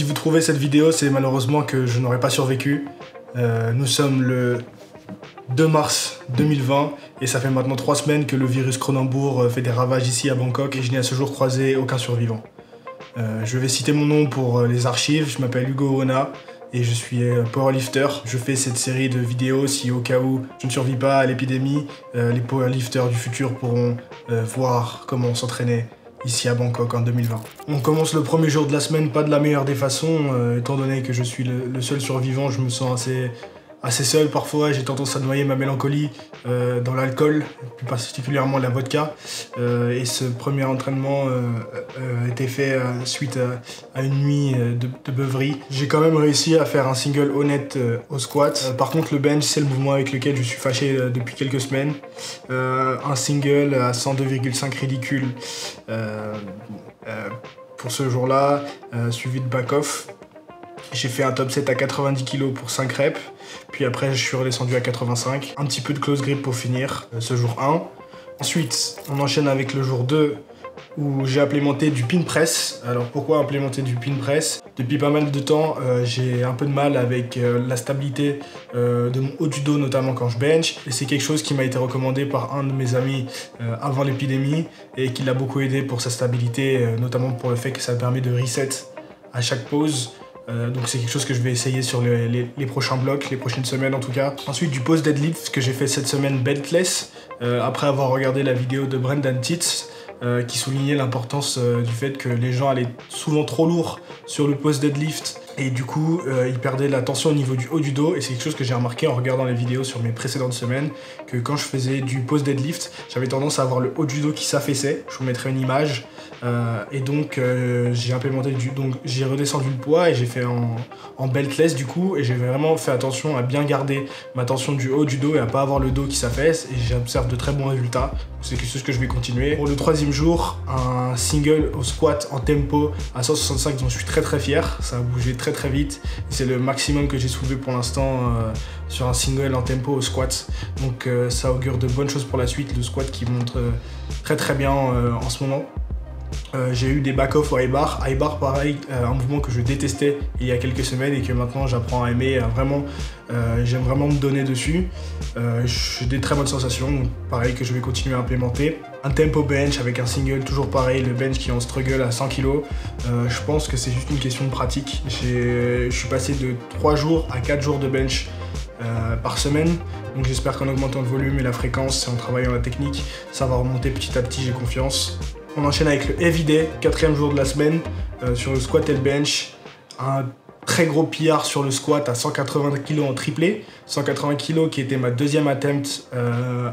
Si vous trouvez cette vidéo, c'est malheureusement que je n'aurais pas survécu. Nous sommes le 2 mars 2020 et ça fait maintenant 3 semaines que le virus Cronenbourg fait des ravages ici à Bangkok et je n'ai à ce jour croisé aucun survivant. Je vais citer mon nom pour les archives, je m'appelle Hugo Ona et je suis powerlifter. Je fais cette série de vidéos si au cas où je ne survis pas à l'épidémie, les powerlifters du futur pourront voir comment s'entraîner ici à Bangkok en 2020. On commence le premier jour de la semaine pas de la meilleure des façons, étant donné que je suis le seul survivant, je me sens assez seul parfois, j'ai tendance à noyer ma mélancolie dans l'alcool, plus particulièrement la vodka. Et ce premier entraînement était fait suite à une nuit de beuverie. J'ai quand même réussi à faire un single honnête au squat. Par contre le bench c'est le mouvement avec lequel je suis fâché depuis quelques semaines. Un single à 102,5 ridicule pour ce jour-là, suivi de back-off. J'ai fait un top set à 90 kg pour 5 reps, puis après je suis redescendu à 85. Un petit peu de close grip pour finir ce jour 1. Ensuite, on enchaîne avec le jour 2 où j'ai implémenté du pin press. Alors pourquoi implémenter du pin press? Depuis pas mal de temps, j'ai un peu de mal avec la stabilité de mon haut du dos, notamment quand je bench. Et c'est quelque chose qui m'a été recommandé par un de mes amis avant l'épidémie et qui l'a beaucoup aidé pour sa stabilité, notamment pour le fait que ça permet de reset à chaque pause. Donc c'est quelque chose que je vais essayer sur les prochains blocs, les prochaines semaines en tout cas. Ensuite du post deadlift que j'ai fait cette semaine beltless, après avoir regardé la vidéo de Brendan Titz qui soulignait l'importance du fait que les gens allaient souvent trop lourd sur le post deadlift et du coup ils perdaient la tension au niveau du haut du dos et c'est quelque chose que j'ai remarqué en regardant les vidéos sur mes précédentes semaines, que quand je faisais du post deadlift j'avais tendance à avoir le haut du dos qui s'affaissait. Je vous mettrai une image. Et donc j'ai implémenté j'ai redescendu le poids et j'ai fait en beltless du coup et j'ai vraiment fait attention à bien garder ma tension du haut du dos et à pas avoir le dos qui s'affaisse et j'observe de très bons résultats. C'est quelque chose que je vais continuer. Pour le 3e jour, un single au squat en tempo à 165 dont je suis très fier. Ça a bougé très vite. C'est le maximum que j'ai soulevé pour l'instant sur un single en tempo au squat. Donc ça augure de bonnes choses pour la suite. Le squat qui montre très bien en ce moment. J'ai eu des back-off au high bar. High bar pareil, un mouvement que je détestais il y a quelques semaines et que maintenant j'apprends à aimer, j'aime vraiment me donner dessus. J'ai des très bonnes sensations, donc pareil que je vais continuer à implémenter. Un tempo bench avec un single, toujours pareil, le bench qui est en struggle à 100 kg. Je pense que c'est juste une question de pratique. Je suis passé de 3 jours à 4 jours de bench par semaine. Donc j'espère qu'en augmentant le volume et la fréquence et en travaillant la technique, ça va remonter petit à petit, j'ai confiance. On enchaîne avec le heavy day, 4e jour de la semaine, sur le squat et le bench. Un très gros PR sur le squat à 180 kg en triplé. 180 kg qui était ma 2e attempt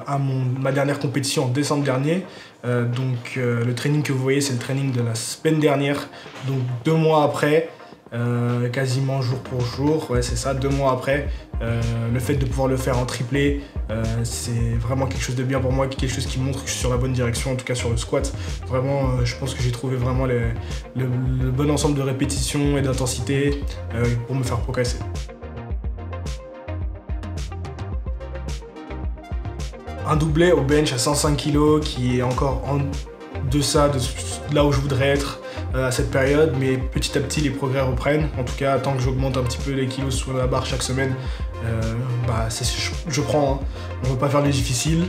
à ma dernière compétition en décembre dernier. Le training que vous voyez, c'est le training de la semaine dernière. Donc 2 mois après, quasiment jour pour jour, ouais c'est ça, 2 mois après, le fait de pouvoir le faire en triplé, c'est vraiment quelque chose de bien pour moi, quelque chose qui montre que je suis sur la bonne direction, en tout cas sur le squat. Vraiment, je pense que j'ai trouvé vraiment le bon ensemble de répétitions et d'intensité pour me faire progresser. Un doublé au bench à 105 kg qui est encore en deçà de là où je voudrais être à cette période, mais petit à petit les progrès reprennent. En tout cas, tant que j'augmente un petit peu les kilos sur la barre chaque semaine, je prends, hein. On ne veut pas faire les difficiles.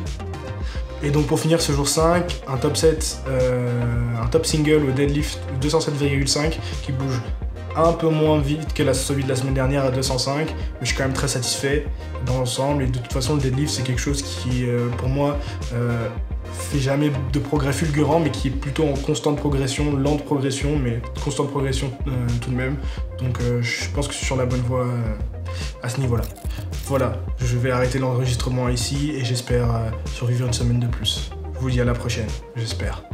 Et donc pour finir ce jour 5, un top set, un top single au deadlift 207,5 qui bouge un peu moins vite que celui de la semaine dernière à 205, mais je suis quand même très satisfait dans l'ensemble. Et de toute façon le deadlift c'est quelque chose qui pour moi fait jamais de progrès fulgurant, mais qui est plutôt en constante progression, lente progression, mais constante progression tout de même. Donc je pense que je suis sur la bonne voie à ce niveau-là. Voilà, je vais arrêter l'enregistrement ici et j'espère survivre une semaine de plus. Je vous dis à la prochaine, j'espère.